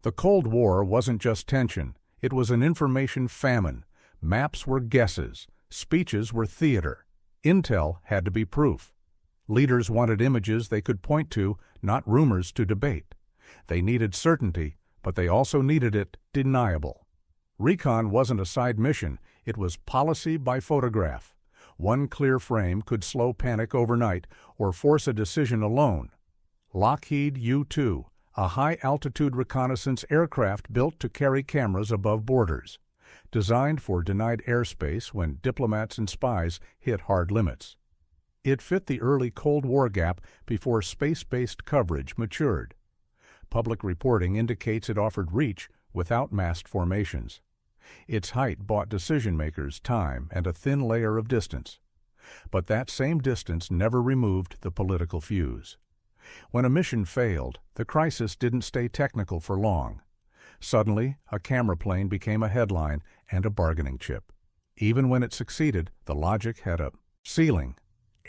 The Cold War wasn't just tension, it was an information famine. Maps were guesses, speeches were theater. Intel had to be proof. Leaders wanted images they could point to, not rumors to debate. They needed certainty, but they also needed it deniable. Recon wasn't a side mission, it was policy by photograph. One clear frame could slow panic overnight or force a decision alone. Lockheed U-2, a high-altitude reconnaissance aircraft built to carry cameras above borders, designed for denied airspace when diplomats and spies hit hard limits. It fit the early Cold War gap before space-based coverage matured. Public reporting indicates it offered reach without massed formations. Its height bought decision-makers time and a thin layer of distance. But that same distance never removed the political fuse. When a mission failed, the crisis didn't stay technical for long. Suddenly, a camera plane became a headline and a bargaining chip. Even when it succeeded, the logic had a ceiling.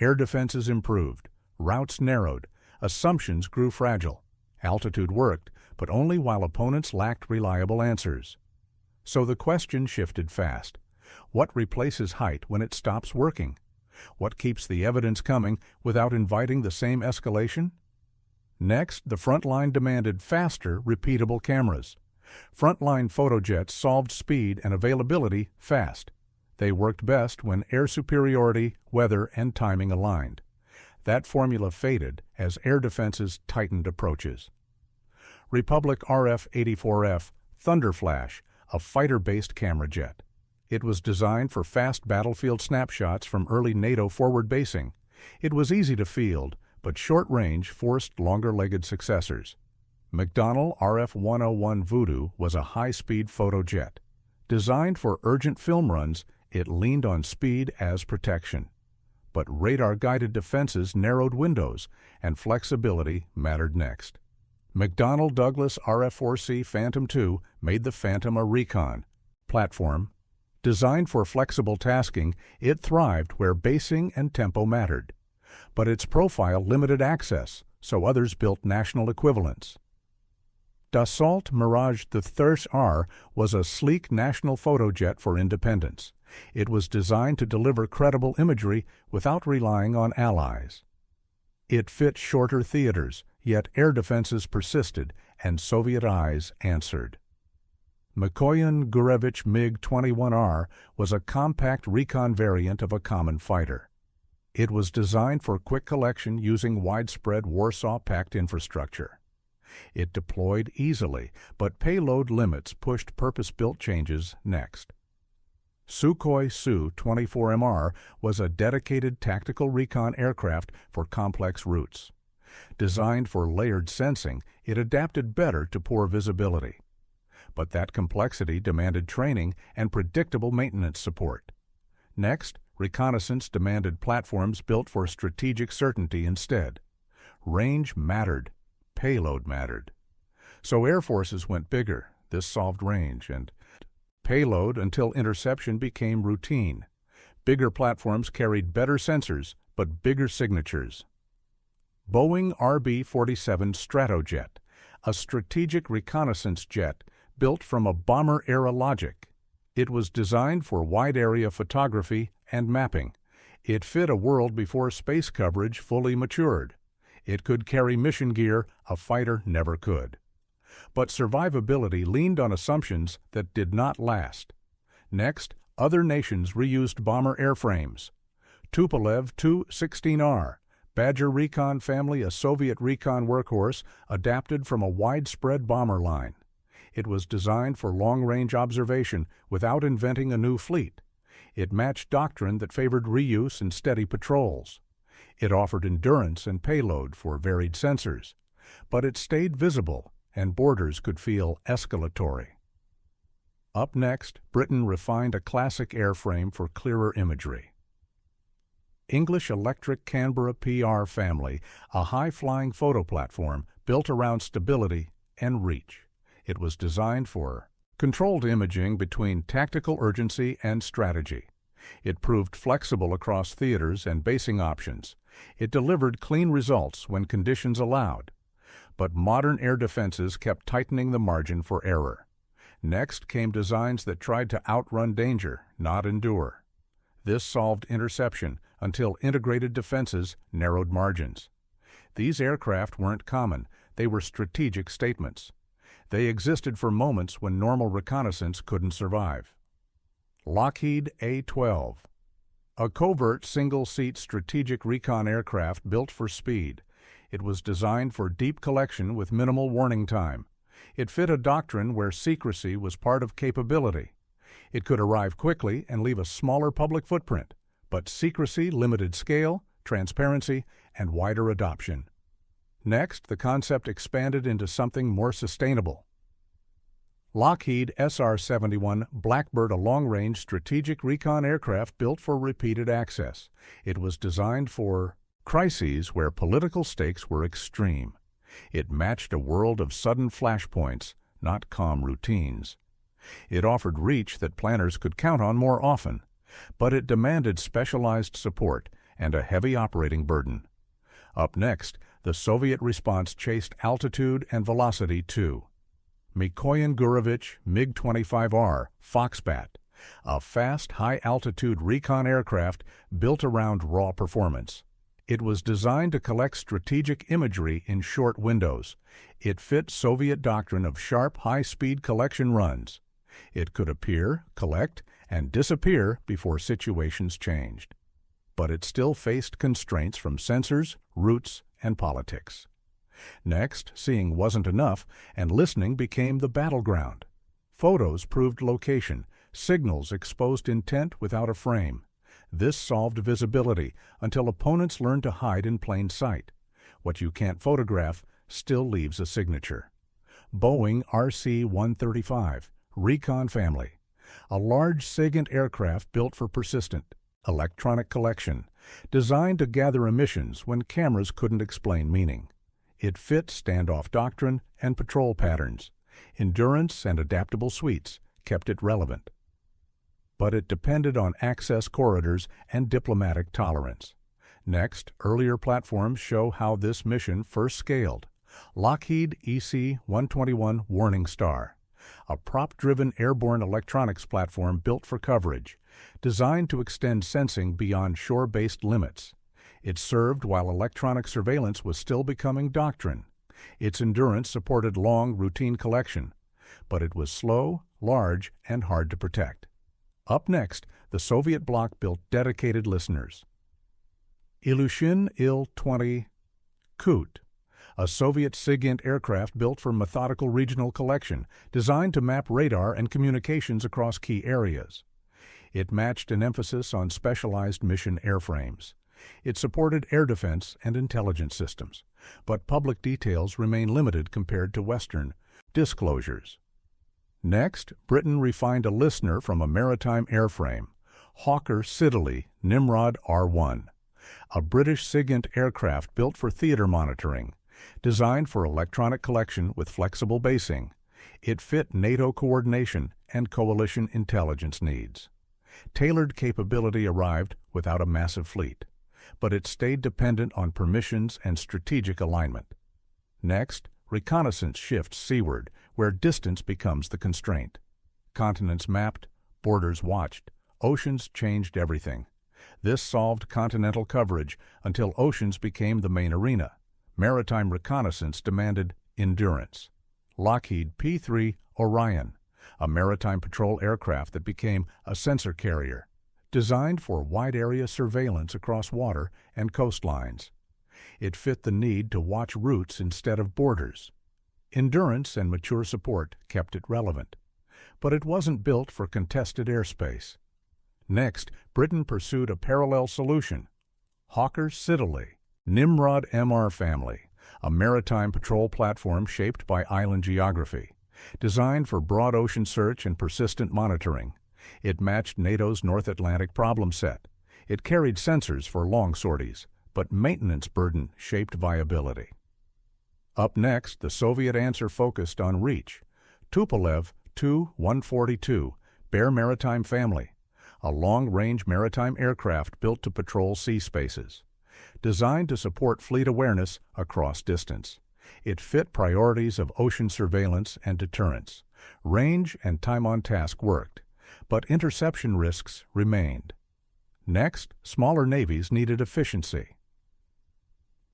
Air defenses improved, routes narrowed, assumptions grew fragile. Altitude worked, but only while opponents lacked reliable answers. So the question shifted fast. What replaces height when it stops working? What keeps the evidence coming without inviting the same escalation? Next, the front line demanded faster, repeatable cameras. Frontline photojets solved speed and availability fast. They worked best when air superiority, weather, and timing aligned. That formula faded as air defenses tightened approaches. Republic RF-84F Thunderflash, a fighter-based camera jet. It was designed for fast battlefield snapshots from early NATO forward basing. It was easy to field, but short range forced longer-legged successors. McDonnell RF-101 Voodoo was a high-speed photojet. Designed for urgent film runs, it leaned on speed as protection. But radar-guided defenses narrowed windows, and flexibility mattered next. McDonnell Douglas RF-4C Phantom II made the Phantom a Recon platform. Designed for flexible tasking, it thrived where basing and tempo mattered. But its profile limited access, so others built national equivalents. Dassault Mirage III was a sleek national photojet for independence. It was designed to deliver credible imagery without relying on allies. It fit shorter theaters, yet air defenses persisted, and Soviet eyes answered. Mikoyan Gurevich MiG-21R was a compact recon variant of a common fighter. It was designed for quick collection using widespread Warsaw Pact infrastructure. It deployed easily, but payload limits pushed purpose-built changes next. Sukhoi Su-24MR was a dedicated tactical recon aircraft for complex routes. Designed for layered sensing, it adapted better to poor visibility. But that complexity demanded training and predictable maintenance support. Next, reconnaissance demanded platforms built for strategic certainty instead. Range mattered. Payload mattered. So air forces went bigger. This solved range and payload until interception became routine. Bigger platforms carried better sensors, but bigger signatures. Boeing RB-47 Stratojet, a strategic reconnaissance jet built from a bomber-era logic. It was designed for wide-area photography and mapping. It fit a world before space coverage fully matured. It could carry mission gear a fighter never could. But survivability leaned on assumptions that did not last. Next, other nations reused bomber airframes. Tupolev Tu-16R, Badger Recon family, a Soviet recon workhorse, adapted from a widespread bomber line. It was designed for long-range observation without inventing a new fleet. It matched doctrine that favored reuse and steady patrols. It offered endurance and payload for varied sensors. But it stayed visible, and borders could feel escalatory. Up next, Britain refined a classic airframe for clearer imagery. English Electric Canberra PR family, a high-flying photo platform built around stability and reach. It was designed for controlled imaging between tactical urgency and strategy. It proved flexible across theaters and basing options. It delivered clean results when conditions allowed. but modern air defenses kept tightening the margin for error. Next came designs that tried to outrun danger, not endure. This solved interception until integrated defenses narrowed margins. These aircraft weren't common, they were strategic statements. They existed for moments when normal reconnaissance couldn't survive. Lockheed A-12. A covert single-seat strategic recon aircraft built for speed. It was designed for deep collection with minimal warning time. It fit a doctrine where secrecy was part of capability. It could arrive quickly and leave a smaller public footprint, but secrecy limited scale, transparency, and wider adoption. Next, the concept expanded into something more sustainable. Lockheed SR-71 Blackbird, a long-range strategic recon aircraft built for repeated access. It was designed for crises where political stakes were extreme. It matched a world of sudden flashpoints, not calm routines. It offered reach that planners could count on more often, but it demanded specialized support and a heavy operating burden. Up next, the Soviet response chased altitude and velocity too. Mikoyan Gurevich MiG-25R Foxbat, a fast, high-altitude recon aircraft built around raw performance. It was designed to collect strategic imagery in short windows. It fit Soviet doctrine of sharp, high-speed collection runs. It could appear, collect, and disappear before situations changed. But it still faced constraints from sensors, routes, and politics. Next, seeing wasn't enough, and listening became the battleground. Photos proved location, signals exposed intent without a frame. This solved visibility until opponents learned to hide in plain sight. What you can't photograph still leaves a signature. Boeing RC-135, Recon family. A large SIGINT aircraft built for persistent, electronic collection, designed to gather emissions when cameras couldn't explain meaning. It fit standoff doctrine and patrol patterns. Endurance and adaptable suites kept it relevant. But it depended on access corridors and diplomatic tolerance. Next, earlier platforms show how this mission first scaled. Lockheed EC-121 Warning Star, a prop-driven airborne electronics platform built for coverage, designed to extend sensing beyond shore-based limits. It served while electronic surveillance was still becoming doctrine. Its endurance supported long, routine collection, but it was slow, large, and hard to protect. Up next, the Soviet bloc built dedicated listeners. Ilyushin Il-20 Kut, a Soviet SIGINT aircraft built for methodical regional collection, designed to map radar and communications across key areas. It matched an emphasis on specialized mission airframes. It supported air defense and intelligence systems, but public details remain limited compared to Western disclosures. Next, Britain refined a listener from a maritime airframe, Hawker Siddeley Nimrod R1, a British SIGINT aircraft built for theater monitoring, designed for electronic collection with flexible basing. It fit NATO coordination and coalition intelligence needs. Tailored capability arrived without a massive fleet, but it stayed dependent on permissions and strategic alignment. Next, reconnaissance shifts seaward, where distance becomes the constraint. Continents mapped, borders watched, oceans changed everything. This solved continental coverage until oceans became the main arena. Maritime reconnaissance demanded endurance. Lockheed P-3 Orion, a maritime patrol aircraft that became a sensor carrier, designed for wide-area surveillance across water and coastlines. It fit the need to watch routes instead of borders. Endurance and mature support kept it relevant, but it wasn't built for contested airspace. Next, Britain pursued a parallel solution, Hawker Siddeley Nimrod MR family, a maritime patrol platform shaped by island geography, designed for broad ocean search and persistent monitoring. It matched NATO's North Atlantic problem set. It carried sensors for long sorties, but maintenance burden shaped viability. Up next, the Soviet answer focused on reach. Tupolev Tu-142 Bear Maritime family, a long-range maritime aircraft built to patrol sea spaces. Designed to support fleet awareness across distance. It fit priorities of ocean surveillance and deterrence. Range and time on task worked, but interception risks remained. Next, smaller navies needed efficiency.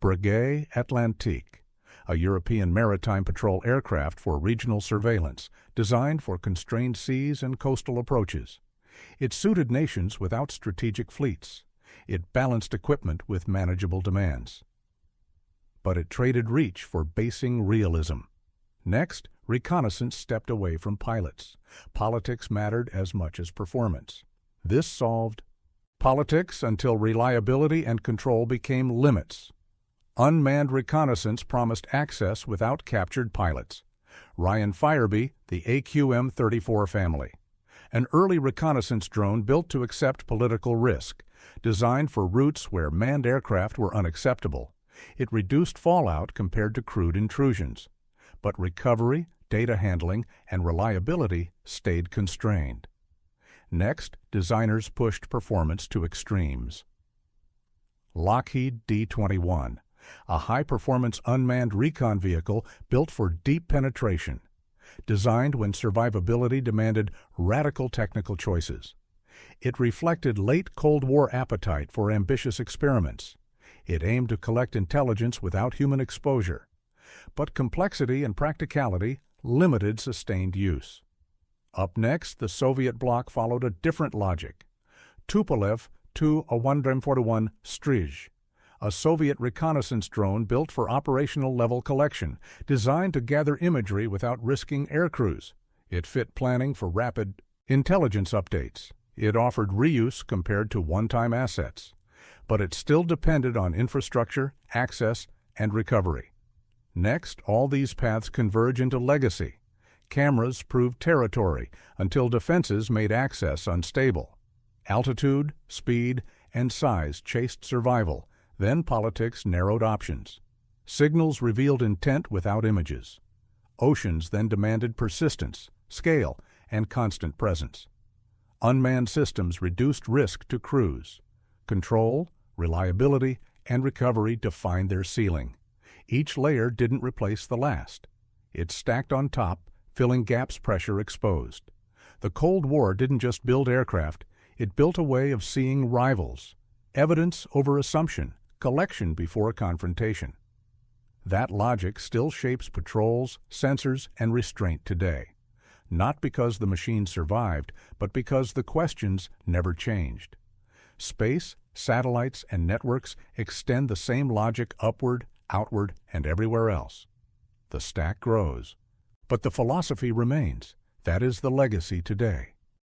Breguet Atlantique, a European maritime patrol aircraft for regional surveillance, designed for constrained seas and coastal approaches. It suited nations without strategic fleets. It balanced equipment with manageable demands. But it traded reach for basing realism. Next, reconnaissance stepped away from pilots. Politics mattered as much as performance. This solved politics until reliability and control became limits. Unmanned reconnaissance promised access without captured pilots. Ryan Firebee, the AQM-34 family. An early reconnaissance drone built to accept political risk, designed for routes where manned aircraft were unacceptable. It reduced fallout compared to crewed intrusions. But recovery, data handling, and reliability stayed constrained. Next, designers pushed performance to extremes. Lockheed D-21, a high-performance unmanned recon vehicle built for deep penetration, designed when survivability demanded radical technical choices. It reflected late Cold War appetite for ambitious experiments. It aimed to collect intelligence without human exposure. But complexity and practicality limited sustained use. Up next, the Soviet bloc followed a different logic. Tupolev Tu-141 Strij, a Soviet reconnaissance drone built for operational level collection, designed to gather imagery without risking air crews. It fit planning for rapid intelligence updates. It offered reuse compared to one-time assets. But it still depended on infrastructure, access, and recovery. Next, all these paths converge into legacy. Cameras proved territory until defenses made access unstable. Altitude, speed, and size chased survival. Then politics narrowed options. Signals revealed intent without images. Oceans then demanded persistence, scale, and constant presence. Unmanned systems reduced risk to crews. Control, reliability, and recovery defined their ceiling. Each layer didn't replace the last. It stacked on top, filling gaps pressure exposed. The Cold War didn't just build aircraft, it built a way of seeing rivals. Evidence over assumption, collection before confrontation. That logic still shapes patrols, sensors, and restraint today. Not because the machine survived, but because the questions never changed. Space, satellites, and networks extend the same logic upward, outward, and everywhere else. The stack grows. But the philosophy remains. That is the legacy today.